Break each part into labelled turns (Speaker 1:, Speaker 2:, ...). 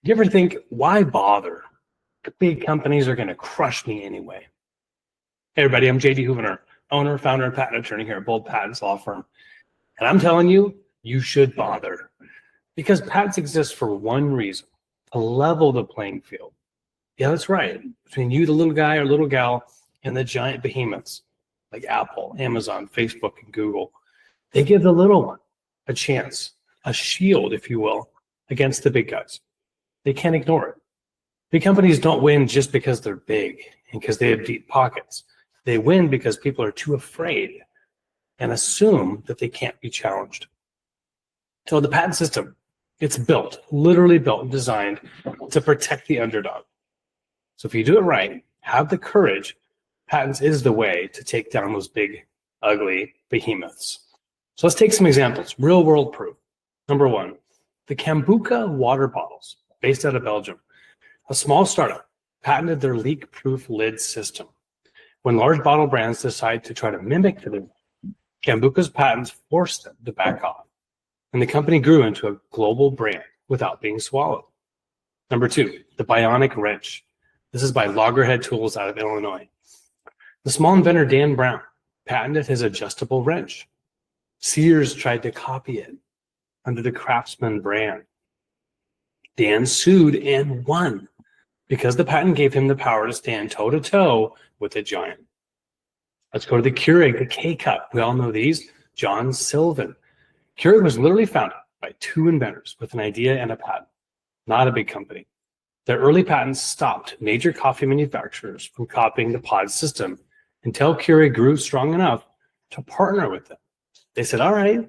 Speaker 1: You ever think, why bother? Big companies are going to crush me anyway. Hey everybody, I'm JD Houvener, owner, founder, and patent attorney here at Bold Patents Law Firm. And I'm telling you, you should bother. Because patents exist for one reason, to level the playing field. Yeah, that's right. Between you, the little guy or little gal, and the giant behemoths like Apple, Amazon, Facebook, and Google, they give the little one a chance, a shield, if you will, against the big guys. They can't ignore it. Big companies don't win just because they're big and because they have deep pockets. They win because people are too afraid and assume that they can't be challenged. So the patent system, it's built, literally built and designed to protect the underdog. So if you do it right, have the courage, patents is the way to take down those big, ugly behemoths. So let's take some examples, real world proof. Number one, the Kambuka water bottles, based out of Belgium. A small startup patented their leak-proof lid system. When large bottle brands decide to try to mimic the Kambuka's patents forced them to back off, and the company grew into a global brand without being swallowed. Number two, the bionic wrench. This is by Loggerhead Tools out of Illinois. The small inventor Dan Brown patented his adjustable wrench. Sears tried to copy it under the Craftsman brand. Dan sued and won because the patent gave him the power to stand toe-to-toe with a giant. Let's go to the Keurig, the K-Cup. We all know these. John Sylvan. Keurig was literally founded by two inventors with an idea and a patent, not a big company. Their early patents stopped major coffee manufacturers from copying the pod system until Keurig grew strong enough to partner with them. They said, all right,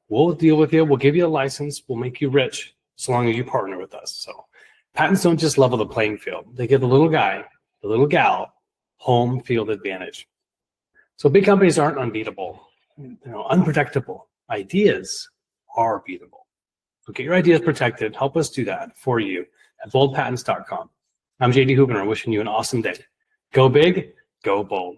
Speaker 1: we'll deal with you. We'll give you a license. We'll make you rich so long as you partner with us. So patents don't just level the playing field. They give the little guy, the little gal, home field advantage. So big companies aren't unbeatable, unprotectable. Ideas are beatable. So get your ideas protected. Help us do that for you at boldpatents.com. I'm JD Houvener, wishing you an awesome day. Go big, go bold.